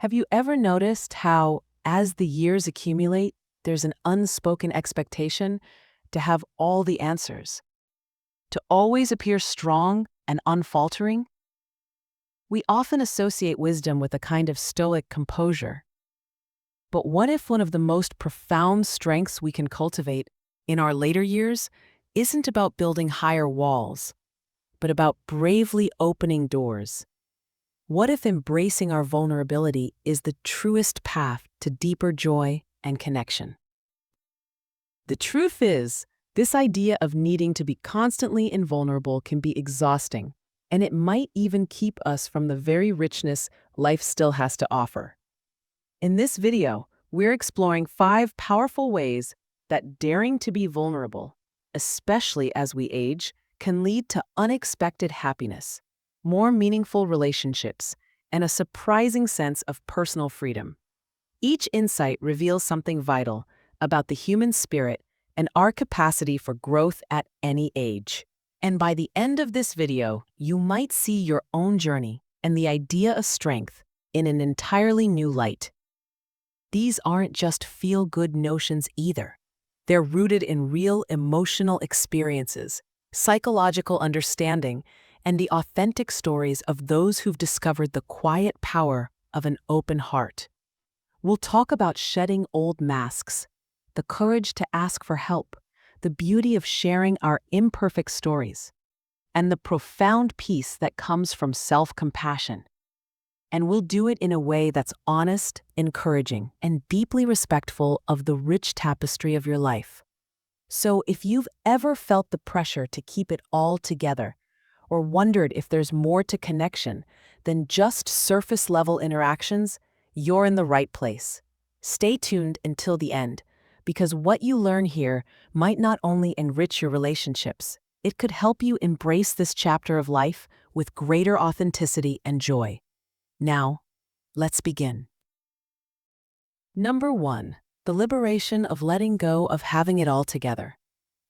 Have you ever noticed how, as the years accumulate, there's an unspoken expectation to have all the answers, to always appear strong and unfaltering? We often associate wisdom with a kind of stoic composure. But what if one of the most profound strengths we can cultivate in our later years isn't about building higher walls, but about bravely opening doors? What if embracing our vulnerability is the truest path to deeper joy and connection? The truth is, this idea of needing to be constantly invulnerable can be exhausting, and it might even keep us from the very richness life still has to offer. In this video, we're exploring 5 powerful ways that daring to be vulnerable, especially as we age, can lead to unexpected happiness, more meaningful relationships, and a surprising sense of personal freedom. Each insight reveals something vital about the human spirit and our capacity for growth at any age. And by the end of this video, you might see your own journey and the idea of strength in an entirely new light. These aren't just feel-good notions either. They're rooted in real emotional experiences, psychological understanding, and the authentic stories of those who've discovered the quiet power of an open heart. We'll talk about shedding old masks, the courage to ask for help, the beauty of sharing our imperfect stories, and the profound peace that comes from self-compassion. And we'll do it in a way that's honest, encouraging, and deeply respectful of the rich tapestry of your life. So if you've ever felt the pressure to keep it all together, or wondered if there's more to connection than just surface-level interactions, you're in the right place. Stay tuned until the end, because what you learn here might not only enrich your relationships, it could help you embrace this chapter of life with greater authenticity and joy. Now, let's begin. Number 1. The liberation of letting go of having it all together.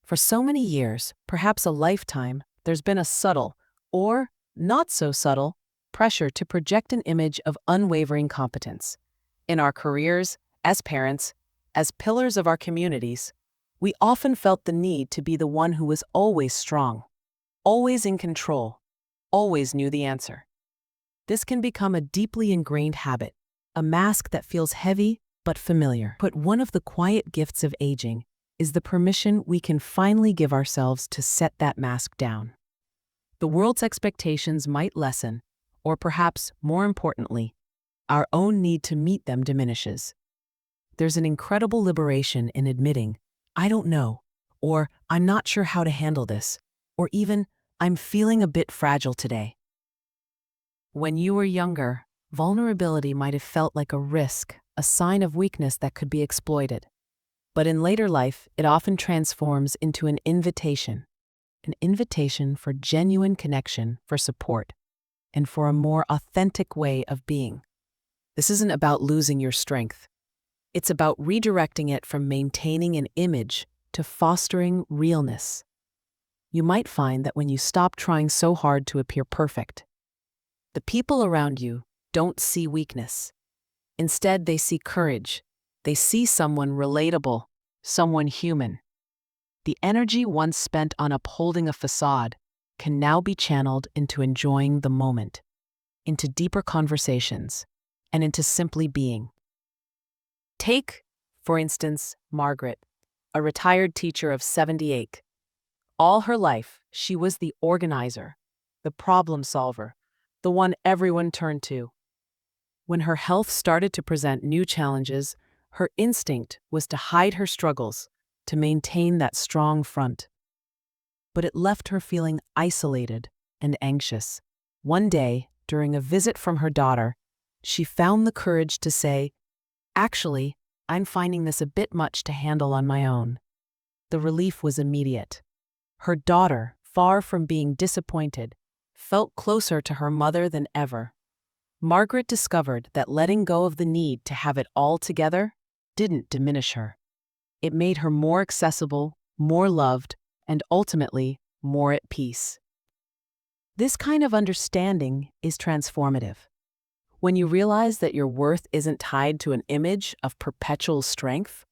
For so many years, perhaps a lifetime, there's been a subtle, or not so subtle, pressure to project an image of unwavering competence. In our careers, as parents, as pillars of our communities, we often felt the need to be the one who was always strong, always in control, always knew the answer. This can become a deeply ingrained habit, a mask that feels heavy but familiar. But one of the quiet gifts of aging is the permission we can finally give ourselves to set that mask down. The world's expectations might lessen, or perhaps, more importantly, our own need to meet them diminishes. There's an incredible liberation in admitting, I don't know, or I'm not sure how to handle this, or even, I'm feeling a bit fragile today. When you were younger, vulnerability might have felt like a risk, a sign of weakness that could be exploited. But in later life, it often transforms into an invitation for genuine connection, for support, and for a more authentic way of being. This isn't about losing your strength. It's about redirecting it from maintaining an image to fostering realness. You might find that when you stop trying so hard to appear perfect, the people around you don't see weakness. Instead, they see courage. They see someone relatable, someone human. The energy once spent on upholding a facade can now be channeled into enjoying the moment, into deeper conversations, and into simply being. Take, for instance, Margaret, a retired teacher of 78. All her life, she was the organizer, the problem solver, the one everyone turned to. When her health started to present new challenges, her instinct was to hide her struggles, to maintain that strong front. But it left her feeling isolated and anxious. One day, during a visit from her daughter, she found the courage to say, "Actually, I'm finding this a bit much to handle on my own." The relief was immediate. Her daughter, far from being disappointed, felt closer to her mother than ever. Margaret discovered that letting go of the need to have it all together didn't diminish her. It made her more accessible, more loved, and ultimately more at peace. This kind of understanding is transformative. When you realize that your worth isn't tied to an image of perpetual strength,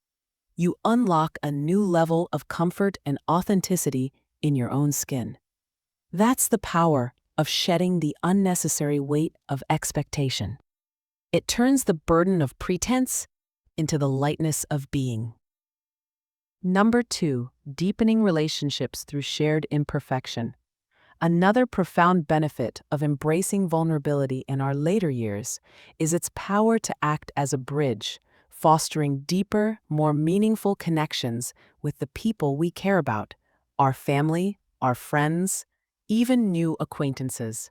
you unlock a new level of comfort and authenticity in your own skin. That's the power of shedding the unnecessary weight of expectation. It turns the burden of pretense into the lightness of being. Number 2, deepening relationships through shared imperfection. Another profound benefit of embracing vulnerability in our later years is its power to act as a bridge, fostering deeper, more meaningful connections with the people we care about, our family, our friends, even new acquaintances.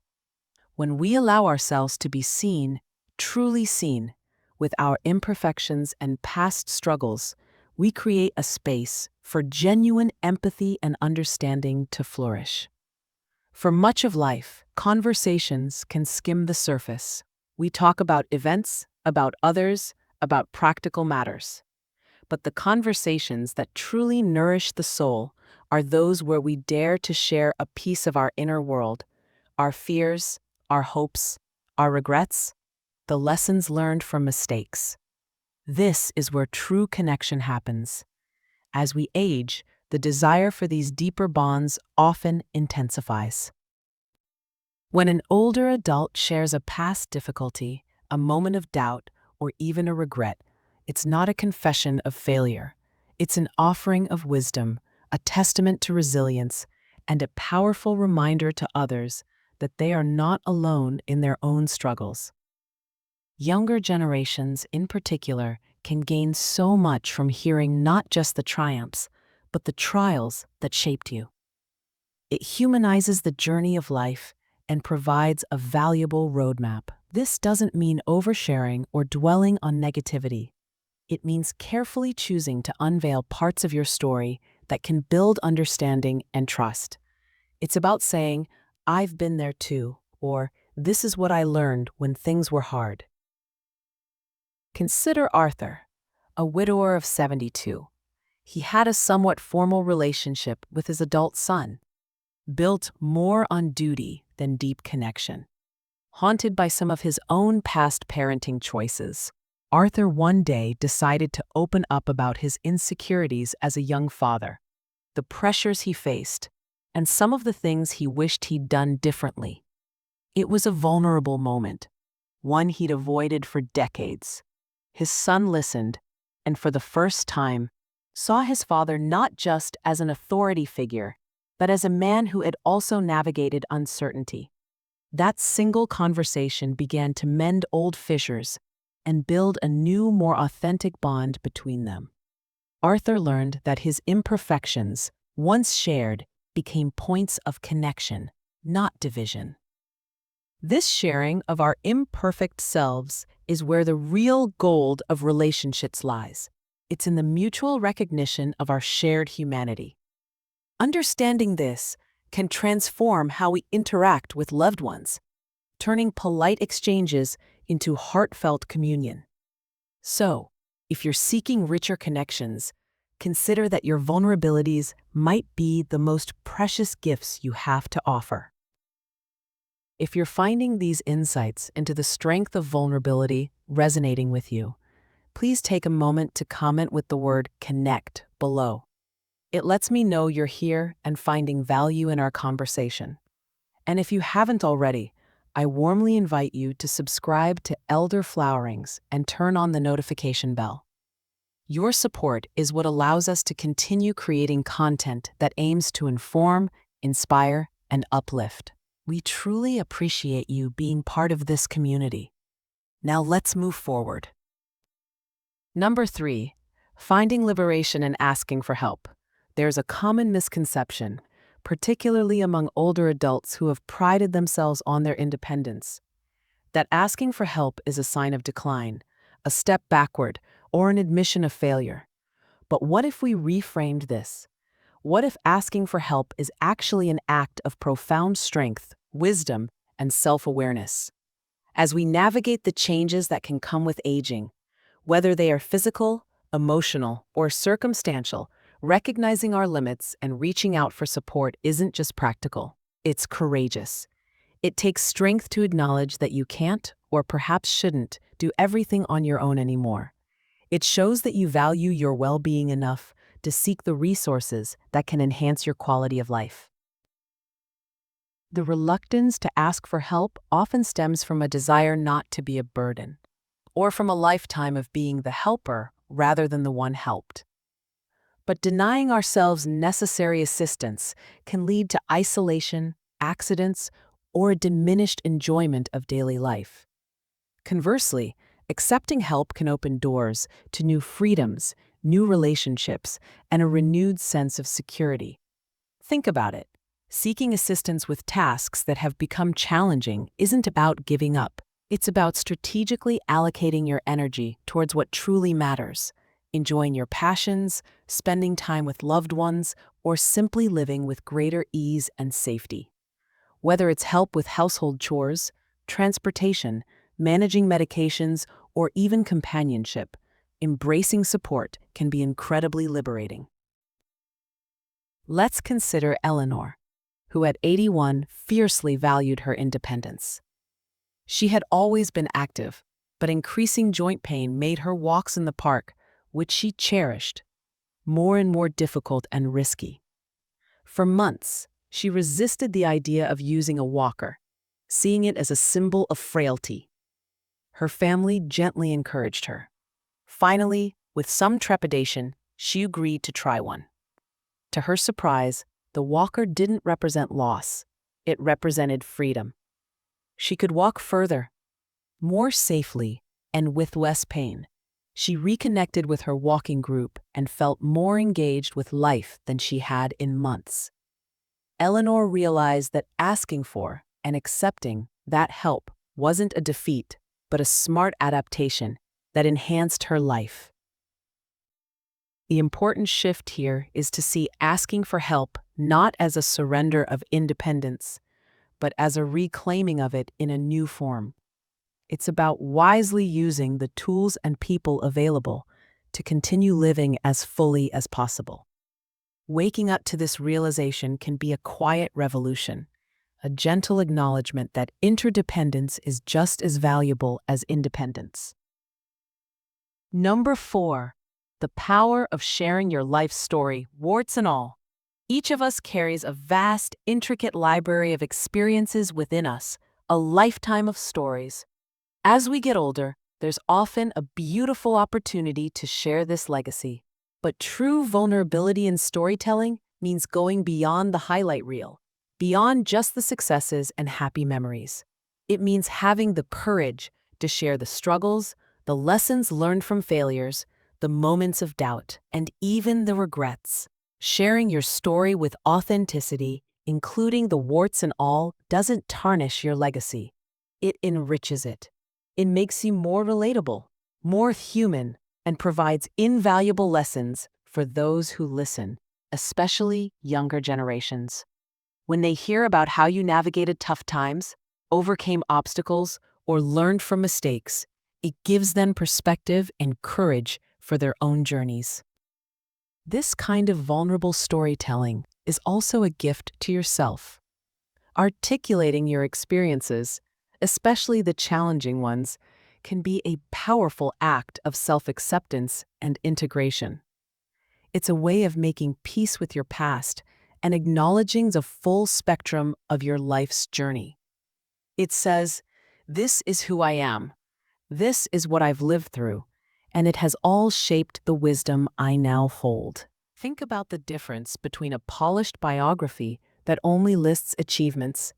When we allow ourselves to be seen, truly seen, with our imperfections and past struggles, we create a space for genuine empathy and understanding to flourish. For much of life, conversations can skim the surface. We talk about events, about others, about practical matters. But the conversations that truly nourish the soul are those where we dare to share a piece of our inner world, our fears, our hopes, our regrets, the lessons learned from mistakes. This is where true connection happens. As we age, the desire for these deeper bonds often intensifies. When an older adult shares a past difficulty, a moment of doubt, or even a regret, it's not a confession of failure. It's an offering of wisdom, a testament to resilience, and a powerful reminder to others that they are not alone in their own struggles. Younger generations, in particular, can gain so much from hearing not just the triumphs, but the trials that shaped you. It humanizes the journey of life and provides a valuable roadmap. This doesn't mean oversharing or dwelling on negativity. It means carefully choosing to unveil parts of your story that can build understanding and trust. It's about saying, "I've been there too," or "This is what I learned when things were hard." Consider Arthur, a widower of 72. He had a somewhat formal relationship with his adult son, built more on duty than deep connection. Haunted by some of his own past parenting choices, Arthur one day decided to open up about his insecurities as a young father, the pressures he faced, and some of the things he wished he'd done differently. It was a vulnerable moment, one he'd avoided for decades. His son listened, and for the first time, saw his father not just as an authority figure, but as a man who had also navigated uncertainty. That single conversation began to mend old fissures and build a new, more authentic bond between them. Arthur learned that his imperfections, once shared, became points of connection, not division. This sharing of our imperfect selves is where the real gold of relationships lies. It's in the mutual recognition of our shared humanity. Understanding this can transform how we interact with loved ones, turning polite exchanges into heartfelt communion. So, if you're seeking richer connections, consider that your vulnerabilities might be the most precious gifts you have to offer. If you're finding these insights into the strength of vulnerability resonating with you, please take a moment to comment with the word "connect" below. It lets me know you're here and finding value in our conversation. And if you haven't already, I warmly invite you to subscribe to Elderflowerings and turn on the notification bell. Your support is what allows us to continue creating content that aims to inform, inspire, and uplift. We truly appreciate you being part of this community. Now let's move forward. Number 3, finding liberation and asking for help. There's a common misconception, particularly among older adults who have prided themselves on their independence, that asking for help is a sign of decline, a step backward, or an admission of failure. But what if we reframed this? What if asking for help is actually an act of profound strength, wisdom, and self-awareness? As we navigate the changes that can come with aging, whether they are physical, emotional, or circumstantial, recognizing our limits and reaching out for support isn't just practical, it's courageous. It takes strength to acknowledge that you can't, or perhaps shouldn't, do everything on your own anymore. It shows that you value your well-being enough to seek the resources that can enhance your quality of life. The reluctance to ask for help often stems from a desire not to be a burden, or from a lifetime of being the helper rather than the one helped. But denying ourselves necessary assistance can lead to isolation, accidents, or a diminished enjoyment of daily life. Conversely, accepting help can open doors to new freedoms, new relationships, and a renewed sense of security. Think about it. Seeking assistance with tasks that have become challenging isn't about giving up. It's about strategically allocating your energy towards what truly matters, enjoying your passions, spending time with loved ones, or simply living with greater ease and safety. Whether it's help with household chores, transportation, managing medications, or even companionship, embracing support can be incredibly liberating. Let's consider Eleanor, who at 81 fiercely valued her independence. She had always been active, but increasing joint pain made her walks in the park, which she cherished, more and more difficult and risky. For months, she resisted the idea of using a walker, seeing it as a symbol of frailty. Her family gently encouraged her. Finally, with some trepidation, she agreed to try one. To her surprise, the walker didn't represent loss. It represented freedom. She could walk further, more safely, and with less pain. She reconnected with her walking group and felt more engaged with life than she had in months. Eleanor realized that asking for and accepting that help wasn't a defeat, but a smart adaptation that enhanced her life. The important shift here is to see asking for help not as a surrender of independence, but as a reclaiming of it in a new form. It's about wisely using the tools and people available to continue living as fully as possible. Waking up to this realization can be a quiet revolution, a gentle acknowledgement that interdependence is just as valuable as independence. Number 4. The power of sharing your life story, warts and all. Each of us carries a vast, intricate library of experiences within us, a lifetime of stories. As we get older, there's often a beautiful opportunity to share this legacy. But true vulnerability in storytelling means going beyond the highlight reel, beyond just the successes and happy memories. It means having the courage to share the struggles, the lessons learned from failures, the moments of doubt, and even the regrets. Sharing your story with authenticity, including the warts and all, doesn't tarnish your legacy. It enriches it. It makes you more relatable, more human, and provides invaluable lessons for those who listen, especially younger generations. When they hear about how you navigated tough times, overcame obstacles, or learned from mistakes, it gives them perspective and courage for their own journeys. This kind of vulnerable storytelling is also a gift to yourself. Articulating your experiences, especially the challenging ones, can be a powerful act of self-acceptance and integration. It's a way of making peace with your past and acknowledging the full spectrum of your life's journey. It says, "This is who I am. This is what I've lived through, and it has all shaped the wisdom I now hold." Think about the difference between a polished biography that only lists achievements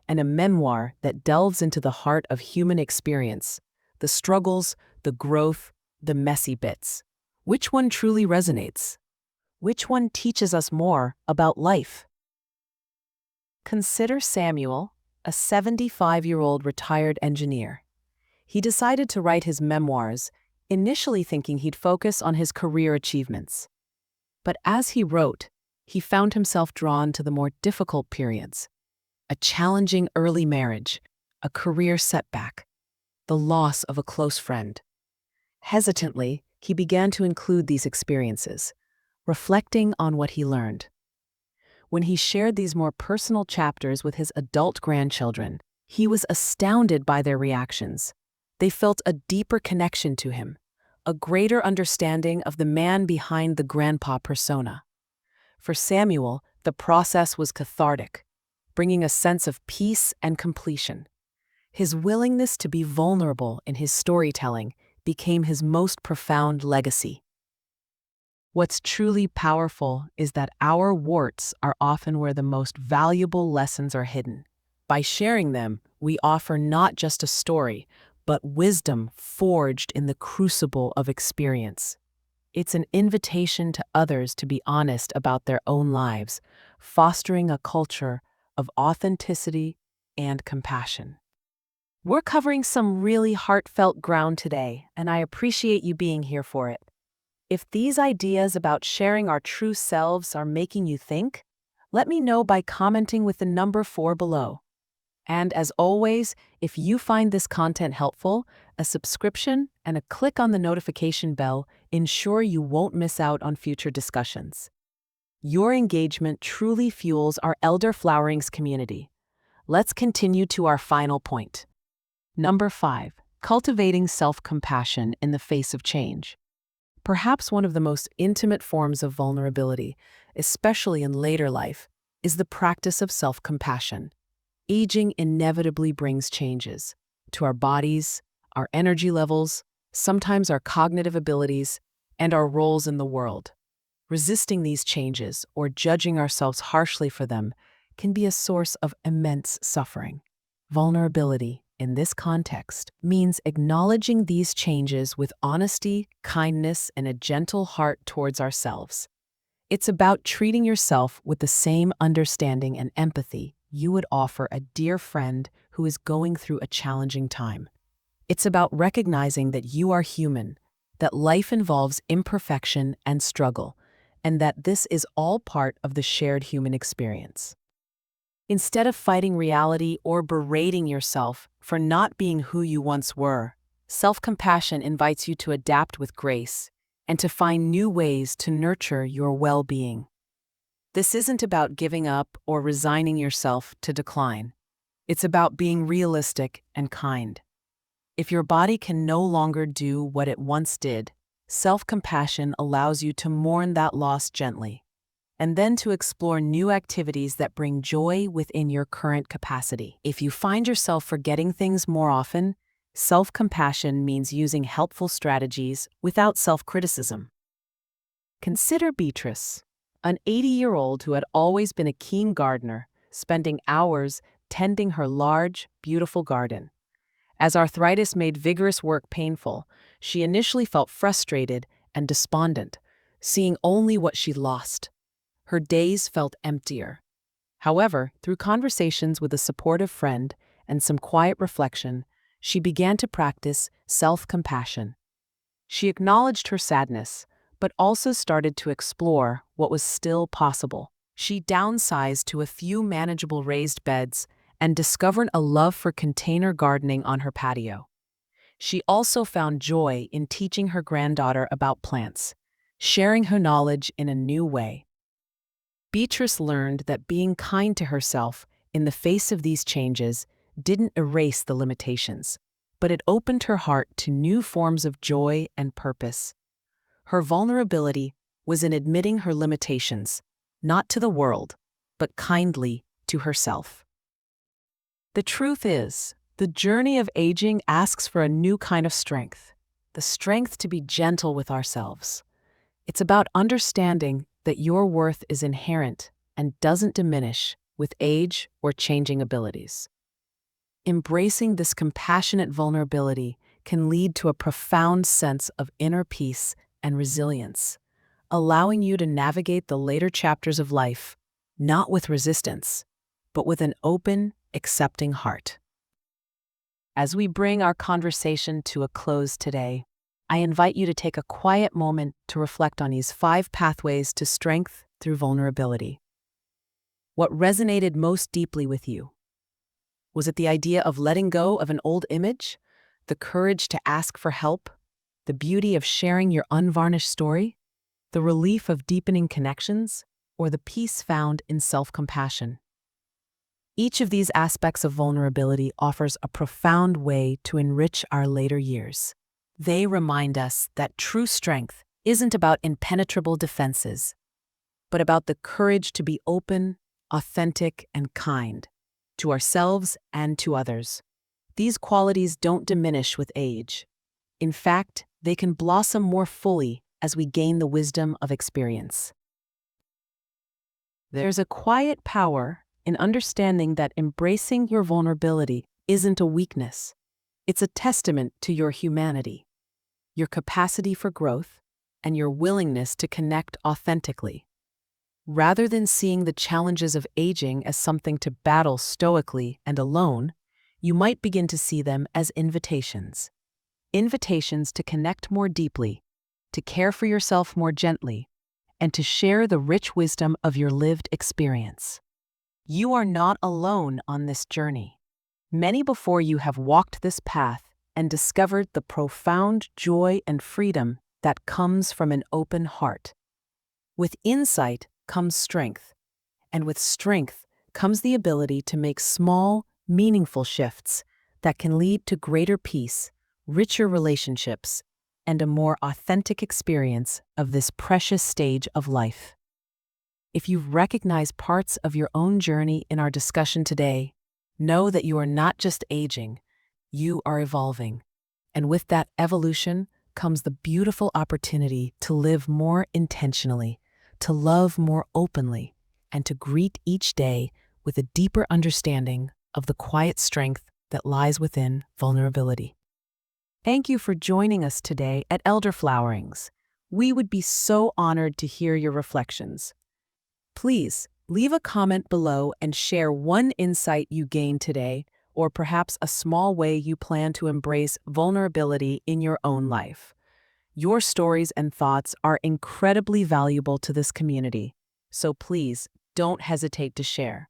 and a memoir that delves into the heart of human experience, the struggles, the growth, the messy bits. Which one truly resonates? Which one teaches us more about life? Consider Samuel, a 75-year-old retired engineer. He decided to write his memoirs, initially thinking he'd focus on his career achievements. But as he wrote, he found himself drawn to the more difficult periods: a challenging early marriage, a career setback, the loss of a close friend. Hesitantly, he began to include these experiences, reflecting on what he learned. When he shared these more personal chapters with his adult grandchildren, He was astounded by their reactions. They felt a deeper connection to him, a greater understanding of the man behind the grandpa persona. For Samuel, the process was cathartic, bringing a sense of peace and completion. His willingness to be vulnerable in his storytelling became his most profound legacy. What's truly powerful is that our warts are often where the most valuable lessons are hidden. By sharing them, we offer not just a story, but wisdom forged in the crucible of experience. It's an invitation to others to be honest about their own lives, fostering a culture of authenticity and compassion. We're covering some really heartfelt ground today, and I appreciate you being here for it. If these ideas about sharing our true selves are making you think, let me know by commenting with the number 4 below. And as always, if you find this content helpful, a subscription and a click on the notification bell ensure you won't miss out on future discussions. Your engagement truly fuels our Elderflowerings community. Let's continue to our final point. Number 5. Cultivating self-compassion in the face of change. Perhaps one of the most intimate forms of vulnerability, especially in later life, is the practice of self-compassion. Aging inevitably brings changes to our bodies, our energy levels, sometimes our cognitive abilities, and our roles in the world. Resisting these changes or judging ourselves harshly for them can be a source of immense suffering. Vulnerability, in this context, means acknowledging these changes with honesty, kindness, and a gentle heart towards ourselves. It's about treating yourself with the same understanding and empathy you would offer a dear friend who is going through a challenging time. It's about recognizing that you are human, that life involves imperfection and struggle, and that this is all part of the shared human experience. Instead of fighting reality or berating yourself for not being who you once were, self-compassion invites you to adapt with grace and to find new ways to nurture your well-being. This isn't about giving up or resigning yourself to decline. It's about being realistic and kind. If your body can no longer do what it once did, self-compassion allows you to mourn that loss gently, and then to explore new activities that bring joy within your current capacity. If you find yourself forgetting things more often, self-compassion means using helpful strategies without self-criticism. Consider Beatrice, an 80-year-old who had always been a keen gardener, spending hours tending her large, beautiful garden. As arthritis made vigorous work painful, she initially felt frustrated and despondent, seeing only what she lost. Her days felt emptier. However, through conversations with a supportive friend and some quiet reflection, she began to practice self-compassion. She acknowledged her sadness, but also started to explore what was still possible. She downsized to a few manageable raised beds and discovered a love for container gardening on her patio. She also found joy in teaching her granddaughter about plants, sharing her knowledge in a new way. Beatrice learned that being kind to herself in the face of these changes didn't erase the limitations, but it opened her heart to new forms of joy and purpose. Her vulnerability was in admitting her limitations, not to the world, but kindly to herself. The truth is, the journey of aging asks for a new kind of strength, the strength to be gentle with ourselves. It's about understanding that your worth is inherent and doesn't diminish with age or changing abilities. Embracing this compassionate vulnerability can lead to a profound sense of inner peace and resilience, allowing you to navigate the later chapters of life, not with resistance, but with an open, accepting heart. As we bring our conversation to a close today, I invite you to take a quiet moment to reflect on these 5 pathways to strength through vulnerability. What resonated most deeply with you? Was it the idea of letting go of an old image, the courage to ask for help, the beauty of sharing your unvarnished story, the relief of deepening connections, or the peace found in self-compassion? Each of these aspects of vulnerability offers a profound way to enrich our later years. They remind us that true strength isn't about impenetrable defenses, but about the courage to be open, authentic, and kind to ourselves and to others. These qualities don't diminish with age. In fact, they can blossom more fully as we gain the wisdom of experience. There's a quiet power in understanding that embracing your vulnerability isn't a weakness. It's a testament to your humanity, your capacity for growth, and your willingness to connect authentically. Rather than seeing the challenges of aging as something to battle stoically and alone, you might begin to see them as invitations. Invitations to connect more deeply, to care for yourself more gently, and to share the rich wisdom of your lived experience. You are not alone on this journey. Many before you have walked this path and discovered the profound joy and freedom that comes from an open heart. With insight comes strength, and with strength comes the ability to make small, meaningful shifts that can lead to greater peace, richer relationships, and a more authentic experience of this precious stage of life. If you've recognized parts of your own journey in our discussion today, know that you are not just aging, you are evolving. And with that evolution comes the beautiful opportunity to live more intentionally, to love more openly, and to greet each day with a deeper understanding of the quiet strength that lies within vulnerability. Thank you for joining us today at Elderflowerings. We would be so honored to hear your reflections. Please leave a comment below and share one insight you gained today, or perhaps a small way you plan to embrace vulnerability in your own life. Your stories and thoughts are incredibly valuable to this community, so please don't hesitate to share.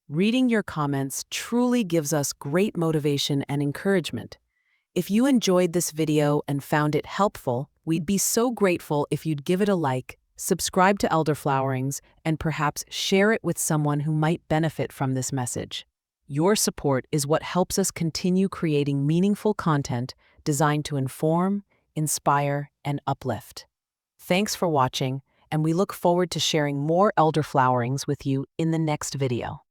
Reading your comments truly gives us great motivation and encouragement. If you enjoyed this video and found it helpful, we'd be so grateful if you'd give it a like, subscribe to Elderflowerings, and perhaps share it with someone who might benefit from this message. Your support is what helps us continue creating meaningful content designed to inform, inspire, and uplift. Thanks for watching, and we look forward to sharing more Elderflowerings with you in the next video.